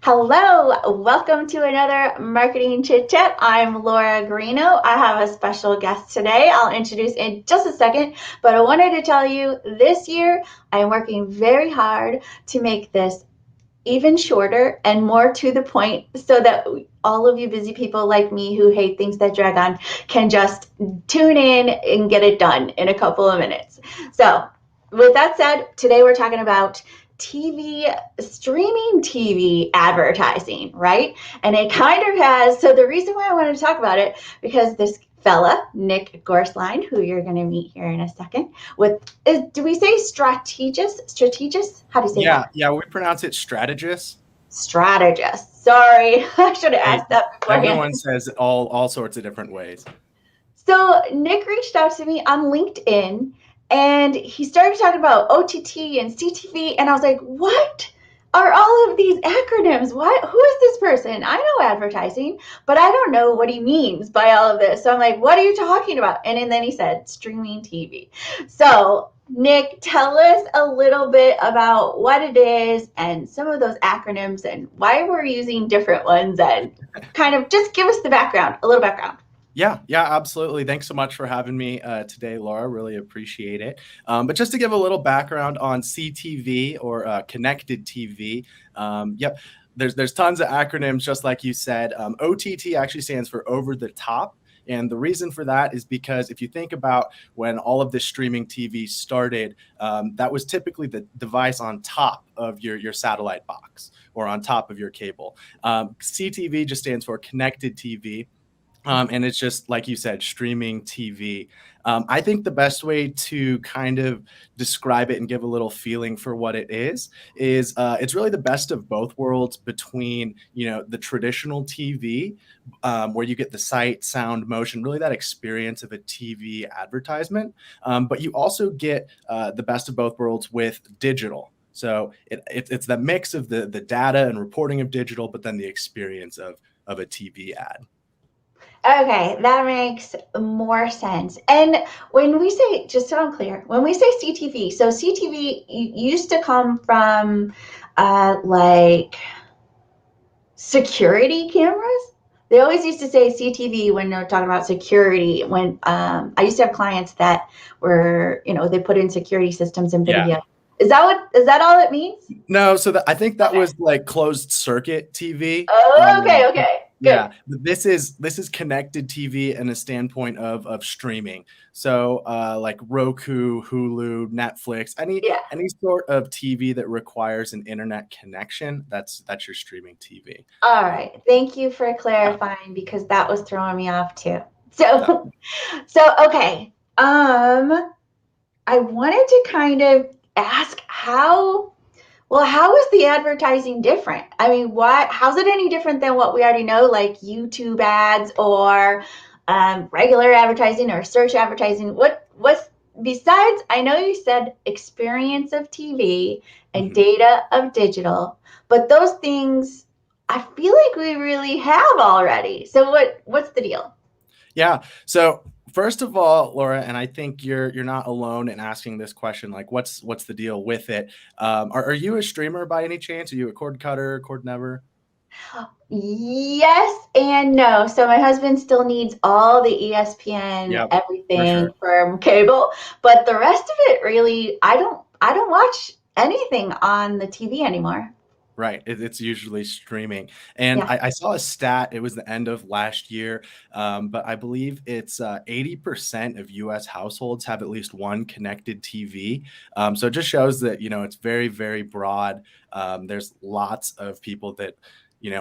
Hello, welcome to another Marketing ChitChat. I'm Laura Garino. I have a special guest today. I'll introduce in just a second, but I wanted to tell you this year I am working very hard to make this even shorter and more to the point so that all of you busy people like me who hate things that drag on can just tune in and get it done in a couple of minutes. So, with that said, today we're talking about streaming TV advertising, right? And it kind of has, so the reason why I wanted to talk about it, because this fella, Nate Gorsline, who you're going to meet here in a second, do we say strategist? How do you say that? Yeah, we pronounce it strategist. Strategist. Sorry, I should have asked that beforehand. Everyone says all sorts of different ways. So Nick reached out to me on LinkedIn and he started talking about OTT and CTV, and I was like, what are all of these acronyms? Who is this person? I know advertising, but I don't know what he means by all of this. So I'm like, what are you talking about? And then he said streaming TV. So Nick, tell us a little bit about what it is and some of those acronyms and why we're using different ones, and kind of just give us the background, a little background. Yeah, absolutely. Thanks so much for having me today, Laura. Really appreciate it. But just to give a little background on CTV or connected TV, yep, there's tons of acronyms, just like you said. OTT actually stands for over the top. And the reason for that is because if you think about when all of this streaming TV started, that was typically the device on top of your satellite box or on top of your cable. CTV just stands for connected TV. And it's just, like you said, streaming TV. I think the best way to kind of describe it and give a little feeling for what it is it's really the best of both worlds between, the traditional TV, where you get the sight, sound, motion, really that experience of a TV advertisement. But you also get the best of both worlds with digital. So it's the mix of the data and reporting of digital, but then the experience of a TV ad. Okay, that makes more sense. And when we say, just so I'm clear, when we say CTV, so CTV used to come from like security cameras. They always used to say CTV when they're talking about security. When I used to have clients that were, they put in security systems and video. Yeah. Is that all it means? No, so I think that was like closed circuit TV. Oh, okay. Good. Yeah, this is connected TV in a standpoint of streaming. So like Roku, Hulu, Netflix, any sort of TV that requires an internet connection, that's your streaming TV. All right. Thank you for clarifying, because that was throwing me off too. So okay. I wanted to kind of ask how is the advertising different? I mean, how's it any different than what we already know, like YouTube ads or regular advertising or search advertising? What's besides, I know you said experience of TV and data of digital, but those things I feel like we really have already. So what's the deal? Yeah. So first of all, Laura, and I think you're not alone in asking this question, like what's the deal with it? Are you a streamer by any chance? Are you a cord cutter, cord never? Yes and no. So my husband still needs all the ESPN, everything from cable, but the rest of it really, I don't watch anything on the TV anymore. Right. It's usually streaming. And I saw a stat, it was the end of last year, but I believe it's 80% of US households have at least one connected TV. So it just shows that, it's very, very broad. There's lots of people that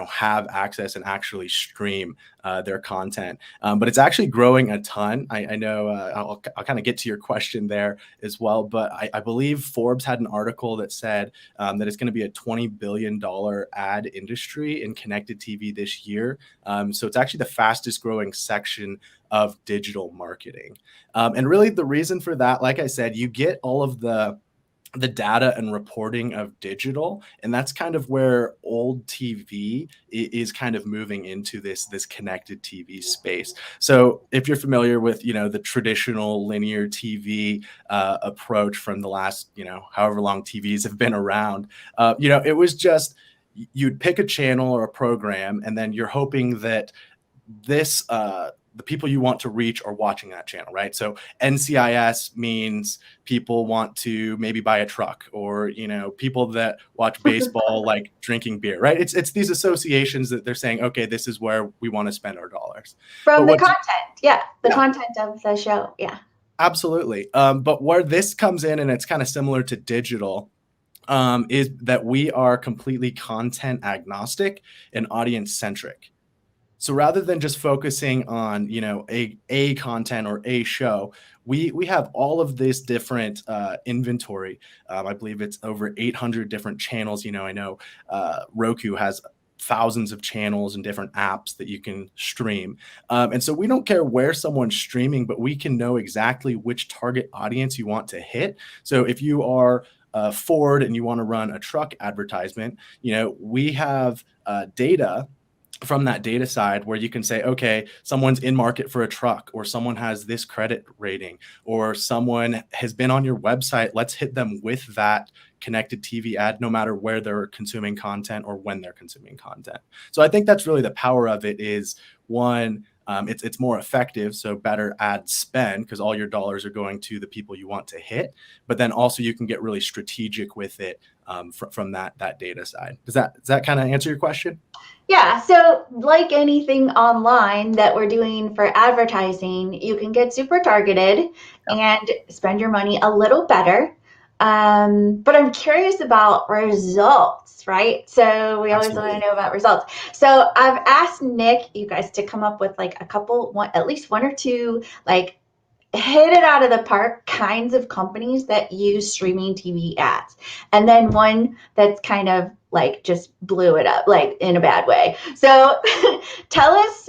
have access and actually stream their content. But it's actually growing a ton. I know I'll kind of get to your question there as well, but I believe Forbes had an article that said that it's going to be a $20 billion ad industry in connected TV this year. So it's actually the fastest growing section of digital marketing. And really the reason for that, like I said, you get all of the data and reporting of digital, and that's kind of where old TV is kind of moving into this connected TV space. So if you're familiar with the traditional linear TV approach from the last however long TVs have been around, it was just you'd pick a channel or a program, and then you're hoping that this the people you want to reach are watching that channel, right? So NCIS means people want to maybe buy a truck, or people that watch baseball like drinking beer, right? It's these associations that they're saying, okay, this is where we want to spend our dollars. From But the what's content. Yeah. The yeah, content of the show. Yeah. absolutely. But where this comes in, and it's kind of similar to digital, is that we are completely content agnostic and audience centric. So rather than just focusing on a content or a show, we have all of this different inventory. I believe it's over 800 different channels. I know Roku has thousands of channels and different apps that you can stream. And so we don't care where someone's streaming, but we can know exactly which target audience you want to hit. So if you are Ford and you want to run a truck advertisement, we have data from that data side where you can say, okay, someone's in market for a truck, or someone has this credit rating, or someone has been on your website. Let's hit them with that connected TV ad, no matter where they're consuming content or when they're consuming content. So I think that's really the power of it. Is one, it's more effective, so better ad spend because all your dollars are going to the people you want to hit. But then also you can get really strategic with it from that data side. Does that kind of answer your question? Yeah, so like anything online that we're doing for advertising, you can get super targeted Yeah, and spend your money a little better. But I'm curious about results, right? So we always want to absolutely. know about results. So I've asked Nick, you guys, to come up with like a couple, at least one or two, like hit it out of the park kinds of companies that use streaming TV ads. And then one that's kind of like just blew it up, like in a bad way. So tell us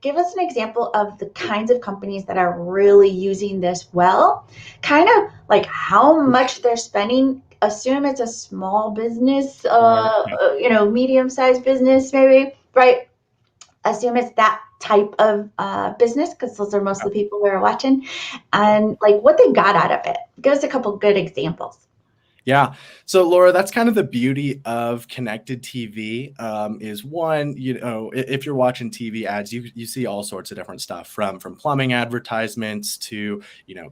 give us an example of the kinds of companies that are really using this well, kind of like how much they're spending. Assume it's a small business, Or medium-sized business, maybe, right? Assume it's that type of business because those are most of the people who are watching, and like what they got out of it. Give us a couple good examples. Yeah. So Laura, that's kind of the beauty of connected TV. Is one, if you're watching TV ads, you see all sorts of different stuff, from plumbing advertisements to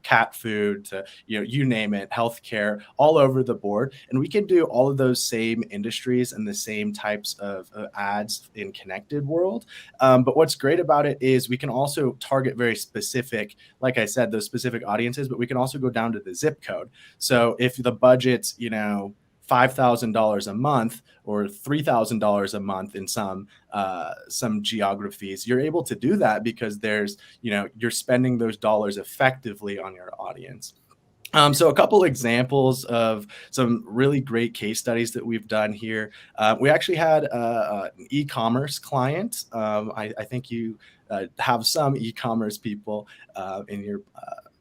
cat food to you name it, healthcare, all over the board. And we can do all of those same industries and the same types of ads in connected world. But what's great about it is we can also target very specific, like I said, those specific audiences. But we can also go down to the zip code. So if the budget's, $5,000 a month or $3,000 a month in some geographies, you're able to do that because you're spending those dollars effectively on your audience. So a couple examples of some really great case studies that we've done here. We actually had an e-commerce client. I think you have some e-commerce people in your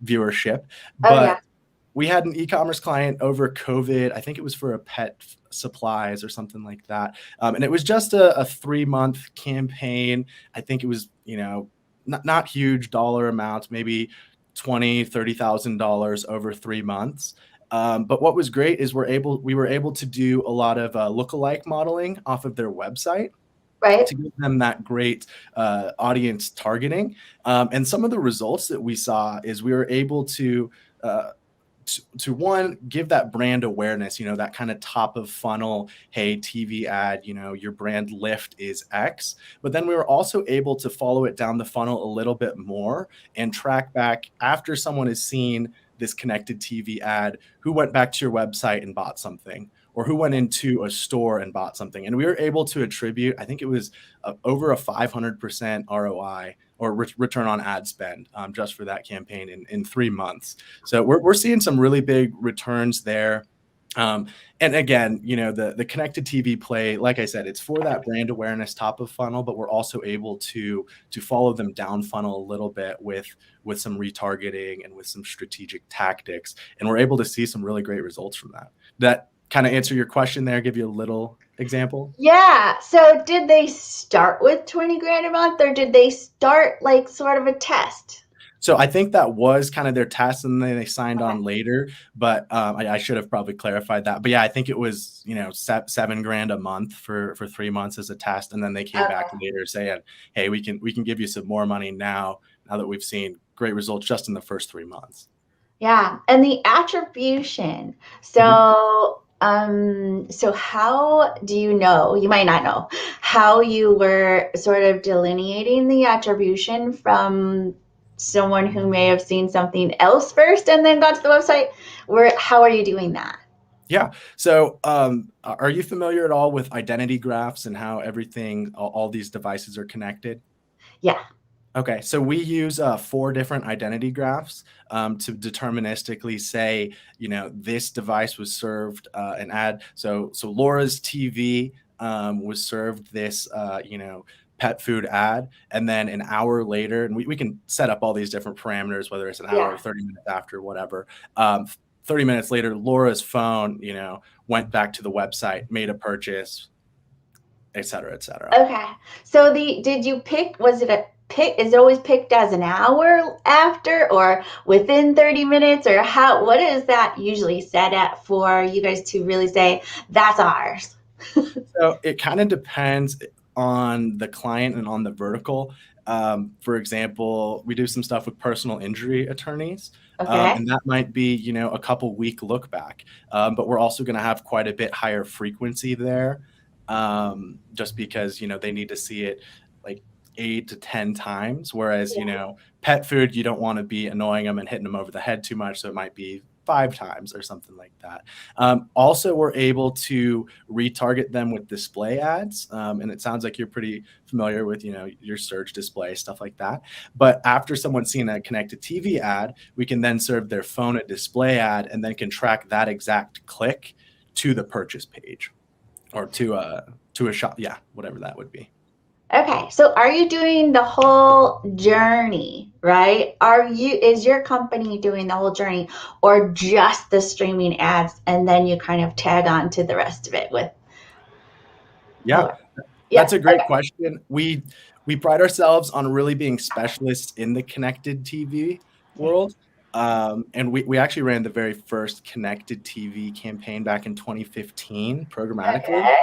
viewership, Oh yeah, but we had an e-commerce client over COVID. I think it was for a pet supplies or something like that. And it was just a 3-month campaign. I think it was, not huge dollar amounts, maybe $20,000-$30,000 over 3 months. But what was great is we were able to do a lot of lookalike modeling off of their website right, to give them that great audience targeting. And some of the results that we saw is we were able to one, give that brand awareness, that kind of top of funnel, hey, TV ad, your brand lift is X. But then we were also able to follow it down the funnel a little bit more and track back after someone has seen this connected TV ad, who went back to your website and bought something, or who went into a store and bought something. And we were able to attribute, I think it was over a 500% ROI, or return on ad spend, just for that campaign in 3 months. So we're seeing some really big returns there. And again, the connected TV play, like I said, it's for that brand awareness top of funnel, but we're also able to follow them down funnel a little bit with some retargeting and with some strategic tactics. And we're able to see some really great results from that. That kind of answer your question there, give you a little example? yeah. So did they start with 20 grand a month, or did they start like sort of a test? So I think that was kind of their test, and then they signed Okay. on later. But I should have probably clarified that. But yeah, I think it was, you know, $7 grand a month for 3 months as a test, and then they came back Okay. later saying, "Hey, we can give you some more money now that we've seen great results just in the first 3 months." Yeah, and the attribution. Mhm. So how do you know, you might not know, how you were sort of delineating the attribution from someone who may have seen something else first and then got to the website? How are you doing that? Yeah. So, are you familiar at all with identity graphs and how everything, all these devices are connected? Yeah. Okay, so we use 4 different identity graphs to deterministically say, you know, this device was served an ad. So Laura's TV was served this, you know, pet food ad, and then an hour later, and we can set up all these different parameters, whether it's an hour or Yeah. 30 minutes after, whatever. 30 minutes later, Laura's phone, you know, went back to the website, made a purchase, et cetera, et cetera. Okay. So did you pick, was it a pick, is it always picked as an hour after or within 30 minutes, or what is that usually set at for you guys to really say that's ours? So it kind of depends on the client and on the vertical. For example, we do some stuff with personal injury attorneys, Okay. and that might be, you know, a couple week look back. But we're also going to have quite a bit higher frequency there, just because, you know, they need to see it like 8 to 10 times. Whereas, you Yeah. know, pet food, you don't want to be annoying them and hitting them over the head too much, so it might be 5 times or something like that. Also, we're able to retarget them with display ads. And it sounds like you're pretty familiar with, you know, your search display, stuff like that. But after someone's seen a connected TV ad, we can then serve their phone a display ad and then can track that exact click to the purchase page or to a shop. Yeah, whatever that would be. Okay. So are you doing the whole journey, right? Is your company doing the whole journey or just the streaming ads and then you kind of tag on to the rest of it with Yeah, how? Yeah. that's a great question. We pride ourselves on really being specialists in the connected TV Okay. world. And we actually ran the very first connected TV campaign back in 2015 programmatically. Okay.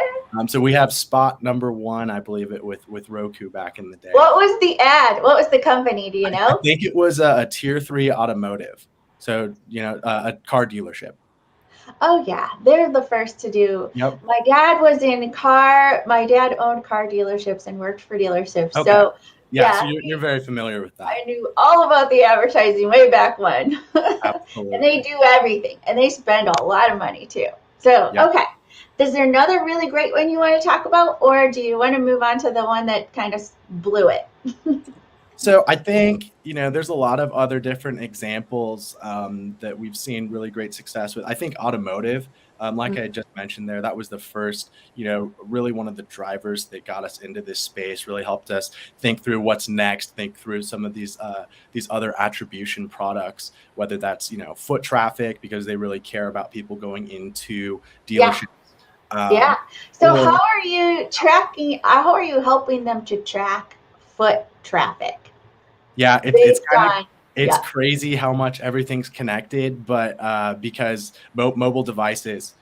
So we have spot number one, I believe it, with Roku back in the day. What was the ad? What was the company? Do you I know? think it was a tier 3 automotive. So, you know, a car dealership. Oh yeah, they're the first to do. Yep. My dad owned car dealerships and worked for dealerships. Okay. So Yeah. yeah, So you're very familiar with that. I knew all about the advertising way back when. And they Absolutely. do everything and they spend a lot of money too. So, Yeah. okay. Is there another really great one you want to talk about, or do you want to move on to the one that kind of blew it? So I think, you know, there's a lot of other different examples that we've seen really great success with. I think automotive, like I just mentioned there, that was the first, you know, really one of the drivers that got us into this space, really helped us think through what's next, think through some of these other attribution products, whether that's, you know, foot traffic, because they really care about people going into Yeah, dealerships. yeah. So, Or how are you helping them to track foot traffic Yeah, it's based kind of on, it's yeah, crazy how much everything's connected, but because mobile devices,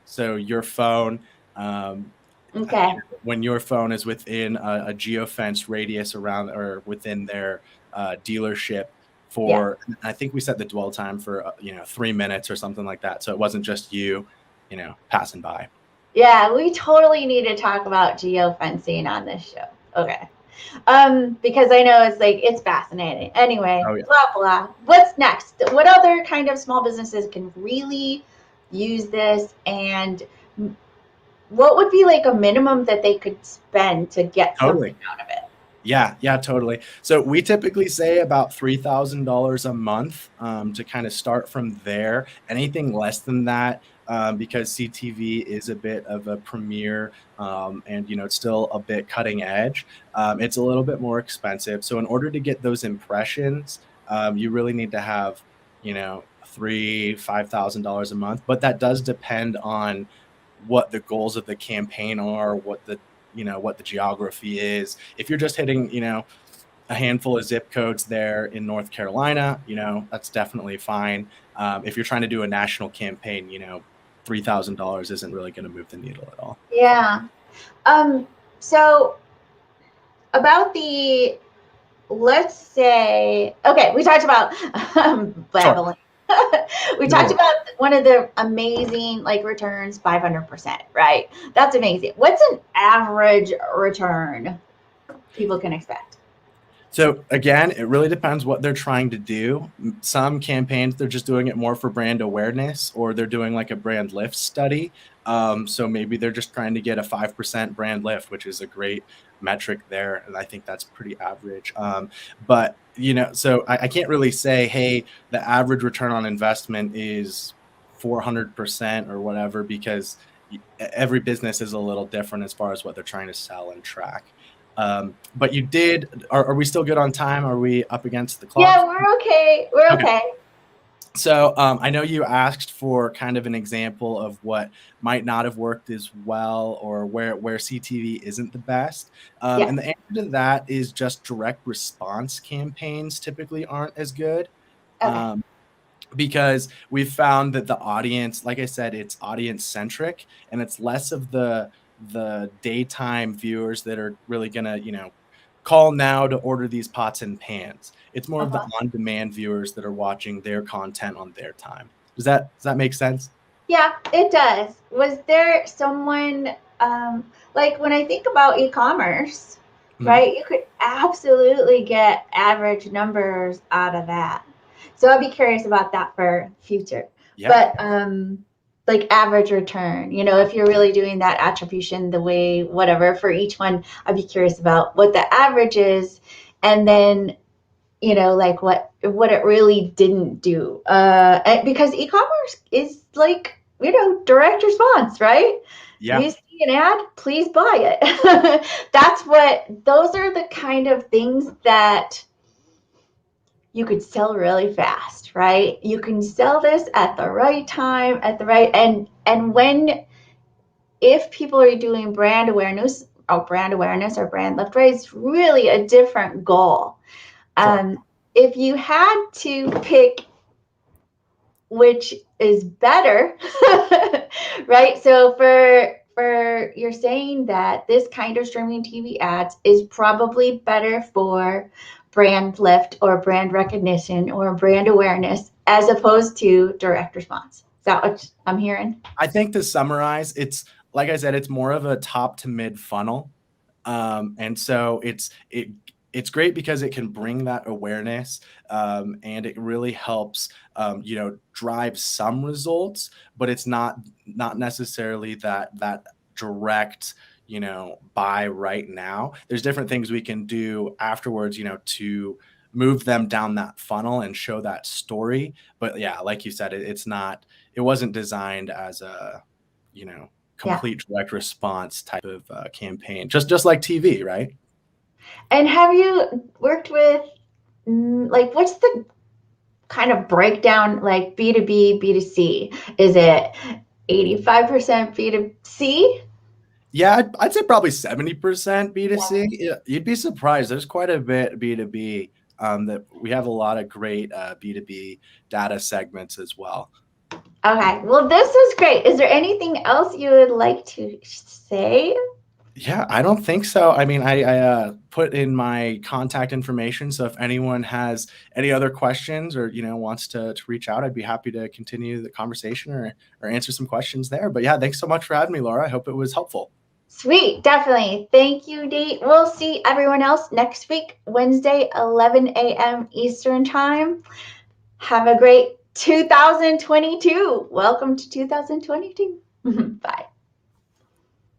so your phone, um, okay, when your phone is within a geofence radius around or within their dealership yeah. for, I think we set the dwell time for you know, 3 minutes or something like that, so it wasn't just you, you know, passing by. Yeah, we totally need to talk about geofencing on this show. Okay. Because I know it's fascinating. Anyway, Oh yeah. blah blah. What's next? What other kind of small businesses can really use this, and what would be like a minimum that they could spend to get something Totally. out of it? Yeah, totally. So we typically say about $3,000 a month to kind of start from there. Anything less than that, because CTV is a bit of a premier, and you know, it's still a bit cutting edge. It's a little bit more expensive. So in order to get those impressions, you really need to have, you know, $5,000 a month. But that does depend on what the goals of the campaign are, what the, you know, what the geography is. If you're just hitting, you know, a handful of zip codes there in North Carolina, that's definitely fine. If you're trying to do a national campaign, $3,000 isn't really going to move the needle at all. Yeah. So about let's say, okay, we talked about babbling. We talked about one of the amazing returns, 500%, right? That's amazing. What's an average return people can expect? So again, it really depends what they're trying to do. Some campaigns, they're just doing it more for brand awareness, or they're doing like a brand lift study. So maybe they're just trying to get a 5% brand lift, which is a great metric there. And I think that's pretty average. But, so I can't really say, hey, the average return on investment is 400% or whatever, because every business is a little different as far as what they're trying to sell and track. But you did, are we still good on time? Are we up against the clock? Yeah, we're okay. We're okay. So I know you asked for kind of an example of what might not have worked as well, or where CTV isn't the best. And the answer to that is just direct response campaigns typically aren't as good. Okay. Because we've found that the audience, like I said, it's audience centric, and it's less of the daytime viewers that are really gonna, call now to order these pots and pans. It's more of the on-demand viewers that are watching their content on their time. Does that make sense? Yeah, it does. Was there someone when I think about e-commerce, right? You could absolutely get average numbers out of that. So I'd be curious about that for future. Yeah. But average return, if you're really doing that attribution the way whatever for each one, I'd be curious about what the average is, and then what it really didn't do. Because e-commerce is direct response, right? Yeah. You see an ad, please buy it. Those are the kind of things that you could sell really fast, right? You can sell this at the right time, and if people are doing brand awareness or brand lift, right, it's really a different goal. Sure. If you had to pick which is better, right? So for you're saying that this kind of streaming TV ads is probably better for brand lift or brand recognition or brand awareness as opposed to direct response. Is that what I'm hearing? I think to summarize, it's like I said, it's more of a top to mid funnel. And so it's great because it can bring that awareness, and it really helps, drive some results, but it's not necessarily that direct, buy right now. There's different things we can do afterwards, to move them down that funnel and show that story. But yeah, like you said, it wasn't designed as a, complete direct response type of campaign, just like TV, right? And have you worked with what's the kind of breakdown B2B, B2C? Is it 85% B2C? Yeah, I'd say probably 70% B2C. Yeah, you'd be surprised. There's quite a bit B2B. That we have a lot of great B2B data segments as well. Okay, well, this is great. Is there anything else you would like to say? Yeah, I don't think so. I mean, I put in my contact information, so if anyone has any other questions or wants to reach out, I'd be happy to continue the conversation or answer some questions there. But yeah, thanks so much for having me, Laura. I hope it was helpful. Sweet, definitely. Thank you, Nate. We'll see everyone else next week, Wednesday, 11 a.m. Eastern Time. Have a great 2022. Welcome to 2022. Bye.